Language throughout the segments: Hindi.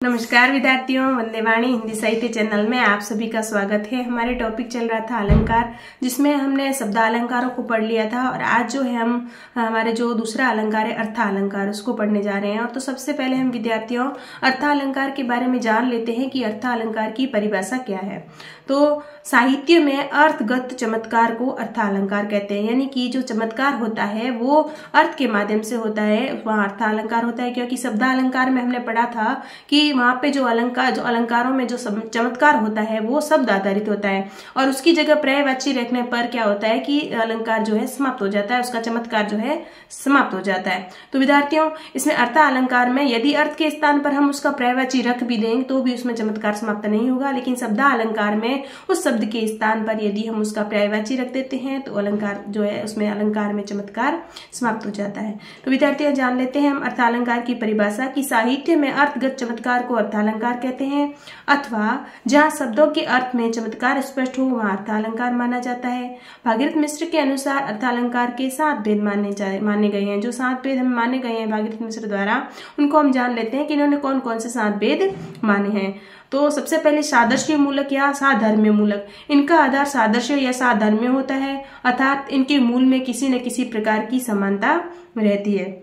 नमस्कार विद्यार्थियों, वंदे वाणी हिंदी साहित्य चैनल में आप सभी का स्वागत है। हमारे टॉपिक चल रहा था अलंकार, जिसमें हमने शब्दालंकारों को पढ़ लिया था और आज जो है हम हमारे जो दूसरा अलंकार है अर्थालंकार, उसको पढ़ने जा रहे हैं। और तो सबसे पहले हम विद्यार्थियों अर्थालंकार के बारे में जान लेते हैं कि अर्थालंकार की परिभाषा क्या है। तो साहित्य में अर्थगत चमत्कार को अर्थालंकार कहते हैं, यानी कि जो चमत्कार होता है वो अर्थ के माध्यम से होता है, वहाँ अर्थालंकार होता है। क्योंकि शब्दालंकार में हमने पढ़ा था कि वहां पे जो अलंकारों में जो चमत्कार होता है वो शब्द आधारित होता है और उसकी जगह पर्यायवाची रखने पर क्या होता है कि अलंकार जो है समाप्त हो जाता है, उसका चमत्कार जो है समाप्त हो जाता है। तो विद्यार्थियों, इसमें अर्थालंकार में यदि अर्थ के स्थान पर हम उसका पर्यायवाची रख भी देंगे तो भी उसमें चमत्कार समाप्त नहीं होगा, लेकिन शब्दालंकार में उस शब्द के स्थान पर यदि हम उसका पर्यायवाची रख देते हैं तो अलंकार जो है उसमें अलंकार में चमत्कार समाप्त हो जाता है। तो विद्यार्थियों, जान लेते हैं हम अर्थालंकार की परिभाषा की साहित्य में अर्थगत चमत्कार को अर्थालंकार कहते हैं, अथवा जहां शब्दों के अर्थ में चमत्कार स्पष्ट हो वहां अर्थालंकार माना जाता है। भागीरथ मिश्र के अनुसार अर्थालंकार के 7 भेद माने गए हैं। जो 7 भेद हमें माने गए हैं भागीरथ मिश्र द्वारा, उनको हम जान लेते हैं कि इन्होंने कौन कौन से 7 भेद माने हैं। तो सबसे पहले सादृश्य मूलक या साधर्म्य मूलक। इनका आधार सादृश्य या साधर्म्य होता है, अर्थात इनके मूल में किसी न किसी प्रकार की समानता रहती है।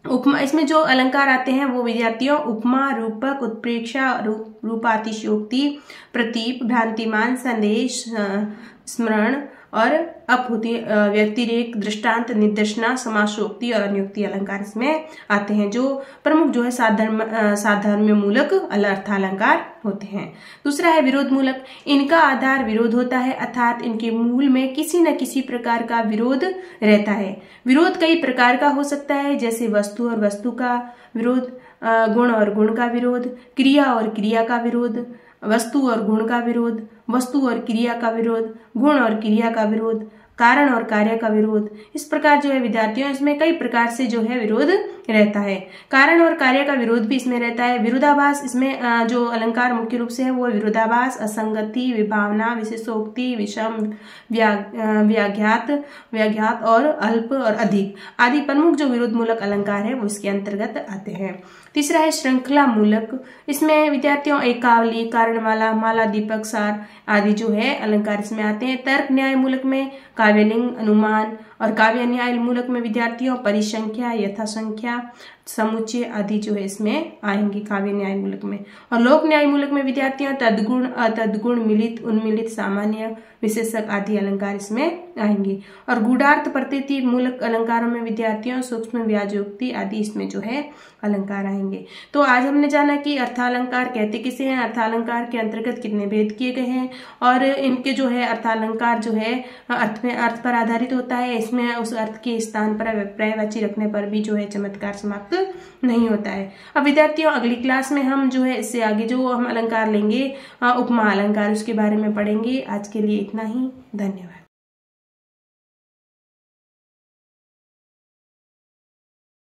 उपमा, इसमें जो अलंकार आते हैं वो विद्यार्थियों उपमा, रूपक, उत्प्रेक्षा, रूपातिशयोक्ति, प्रतीप, भ्रांतिमान, संदेश, स्मरण और अपहुति, व्यतिरेक, दृष्टांत, निदर्शना, समासोक्ति और अनुक्ति अलंकार इसमें आते हैं। जो प्रमुख जो है साधर्म्य मूलक अर्थालंकार होते हैं। दूसरा है विरोध मूलक। इनका आधार विरोध होता है, अर्थात इनके मूल में किसी न किसी प्रकार का विरोध रहता है। विरोध कई प्रकार का हो सकता है, जैसे वस्तु और वस्तु का विरोध, गुण और गुण का विरोध, क्रिया और क्रिया का विरोध, वस्तु और गुण का विरोध, वस्तु और क्रिया का विरोध, गुण और क्रिया का विरोध, कारण और कार्य का विरोध। इस प्रकार जो है विद्यार्थियों इसमें कई प्रकार से जो है विरोध रहता है। कारण और कार्य का विरोध भी इसमें रहता है। विरोधाभास, इसमें जो अलंकार मुख्य रूप से है वो विरोधाभास, असंगति, विभावना, विशेषोक्ति, विषम, व्याघात और अल्प और अधिक आदि प्रमुख जो विरोध मूलक अलंकार है वो इसके अंतर्गत आते हैं। तीसरा है श्रृंखला मूलक। इसमें विद्यार्थियों एकावली, कारणमाला, माला, दीपक, सार आदि जो है अलंकार इसमें आते हैं। तर्क न्याय मूलक में काव्यलिंग, अनुमान और काव्य न्याय मूलक में विद्यार्थियों परिसंख्या, यथासंख्या, समुच्चय आदि जो है इसमें आएंगे काव्य न्याय मूलक में। और लोक न्याय मूलक में विद्यार्थियों तद्गुण, अतद्गुण, मिलित, उन्मिलित, सामान्य, विशेषक आदि अलंकार इसमें आएंगे। और गूढ़ार्थ प्रतीति मूलक अलंकारों में विद्यार्थियों सूक्ष्म, व्याजोक्ति आदि इसमें जो है अलंकार आएंगे। तो आज हमने जाना कि अर्थालंकार कहते किसे हैं, अर्थालंकार के अंतर्गत कितने भेद किए गए हैं और इनके जो है अर्थालंकार जो है अर्थ पर आधारित होता है। इसमें उस अर्थ के स्थान पर पर्यायवाची रखने पर भी जो है चमत्कार समाप्त नहीं होता है। अब विद्यार्थियों अगली क्लास में हम जो है इससे आगे जो हम अलंकार लेंगे उपमा अलंकार, उसके बारे में पढ़ेंगे। आज के लिए इतना ही, धन्यवाद।